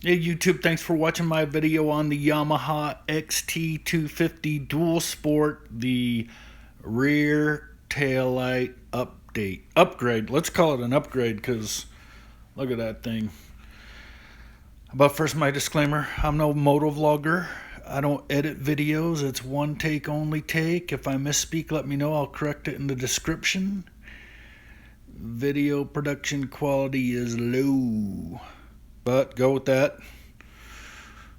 Hey YouTube, thanks for watching my video on the Yamaha XT250 Dual Sport, the rear taillight upgrade. Let's call it an upgrade because look at that thing. But first, my disclaimer, I'm no moto vlogger. I don't edit videos. It's one take, only take. If I misspeak, let me know. I'll correct it in the description. Video production quality is low. But go with that.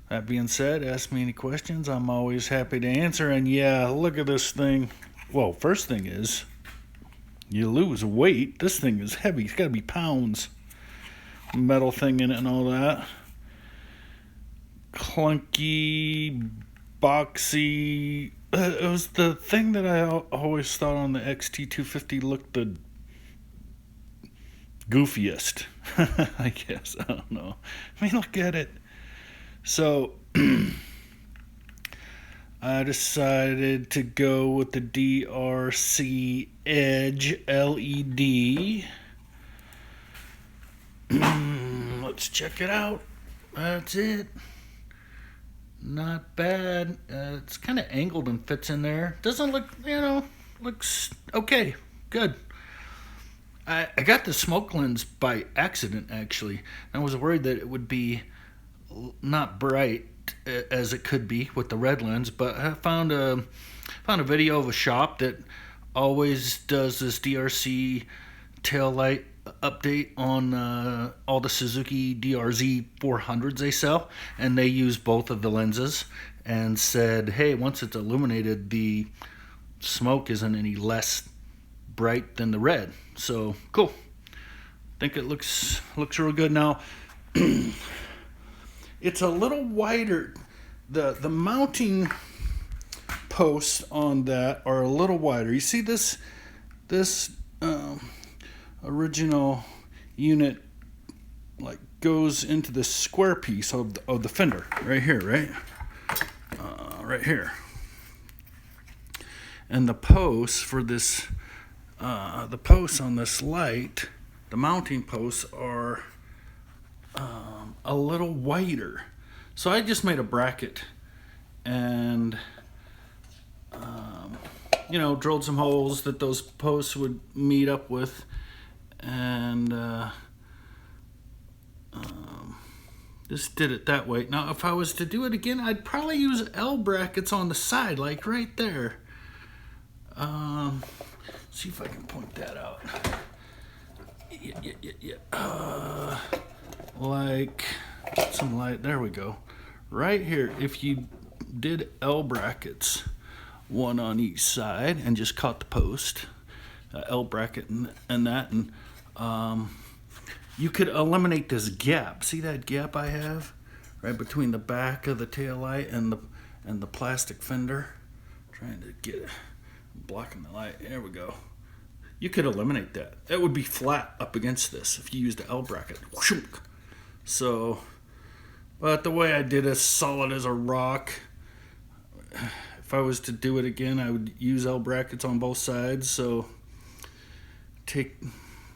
That being said, ask me any questions. I'm always happy to answer. And yeah, look at this thing. Well, first thing is, you lose weight. This thing is heavy. It's got to be pounds. Metal thing in it and all that. Clunky, boxy. It was the thing that I always thought on the XT250 looked the goofiest. I guess. I don't know. I mean, look at it. So I decided to go with the DRC EDGE LED. Let's check it out. That's it. Not bad. It's kind of angled and fits in there. Doesn't look, looks okay. Good. I got the smoke lens by accident, actually. I was worried that it would be not bright as it could be with the red lens, but I found a video of a shop that always does this DRC tail light update on all the Suzuki DRZ 400s they sell, and they use both of the lenses and said, hey, once it's illuminated, the smoke isn't any less bright than the red. So cool. Think it looks real good. Now it's a little wider. The mounting posts on that are a little wider. You see this original unit like goes into the square piece of the fender right here, right? Right here. And the posts for this the posts on this light, the mounting posts are a little wider. So I just made a bracket and drilled some holes that those posts would meet up with, and just did it that way. Now if I was to do it again, I'd probably use L brackets on the side, like right there. See if I can point that out. Yeah. Like some light. There we go. Right here, if you did L brackets, one on each side, and just caught the post, L bracket and that, and you could eliminate this gap. See that gap I have right between the back of the tail light and the plastic fender? Trying to get it, blocking the light. There we go. You could eliminate that. It would be flat up against this if you used an L bracket. So, but the way I did it, solid as a rock. If I was to do it again, I would use L brackets on both sides. So take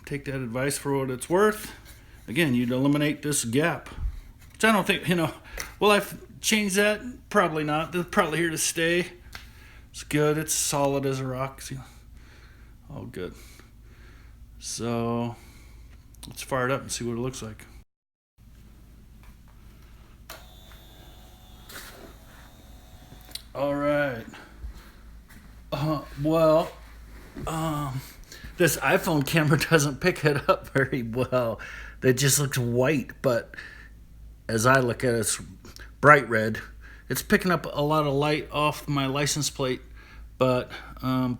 that advice for what it's worth. Again, you'd eliminate this gap, which I don't think, will I change that? Probably not. They're probably here to stay. It's good. It's solid as a rock. See? All good. So let's fire it up and see what it looks like. All right. This iPhone camera doesn't pick it up very well. It just looks white, but as I look at it, it's bright red. It's picking up a lot of light off my license plate, but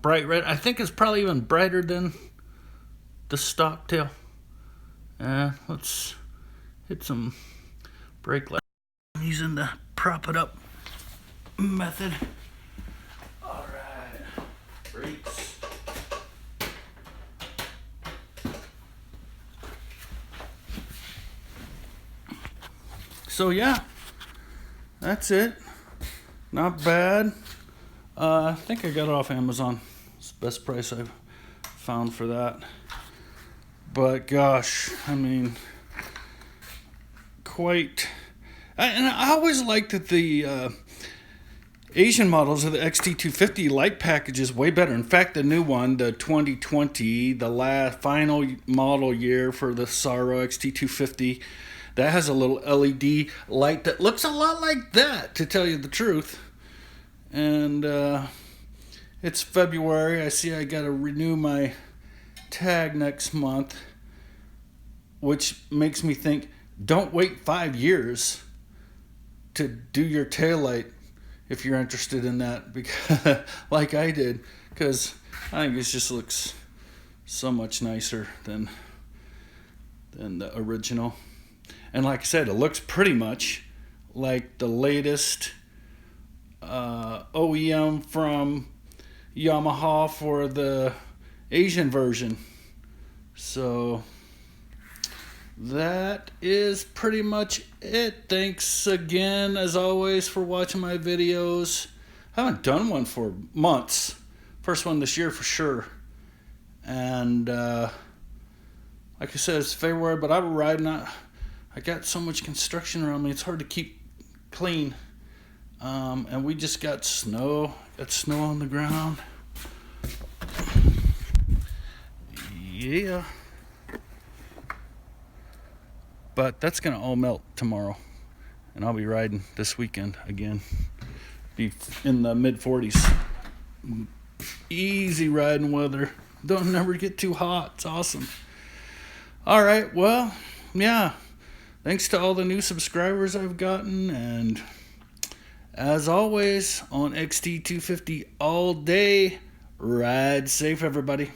bright red. I think it's probably even brighter than the stock tail. Let's hit some brake light. I'm using the prop it up method. All right, brakes. So yeah, that's it. Not bad. I think I got it off Amazon. It's the best price I've found for that. But gosh, I mean, quite And I always liked that the Asian models of the XT250 light package is way better. In fact, the new one, the 2020, the last final model year for the Saro XT250, that has a little LED light that looks a lot like that, to tell you the truth. And it's February. I see I got to renew my tag next month, which makes me think, don't wait 5 years to do your taillight if you're interested in that, because like I did, because I think it just looks so much nicer than the original. And like I said, it looks pretty much like the latest OEM from Yamaha for the Asian version. So that is pretty much it. Thanks again, as always, for watching my videos. I haven't done one for months. First one this year for sure. And like I said, it's February, but I'm riding out. I got so much construction around me, it's hard to keep clean. And we just got snow. Got snow on the ground. Yeah. But that's going to all melt tomorrow. And I'll be riding this weekend again. Be in the mid-40s. Easy riding weather. Don't never get too hot. It's awesome. All right, well, yeah. Thanks to all the new subscribers I've gotten. And as always, on XT250 all day, ride safe, everybody.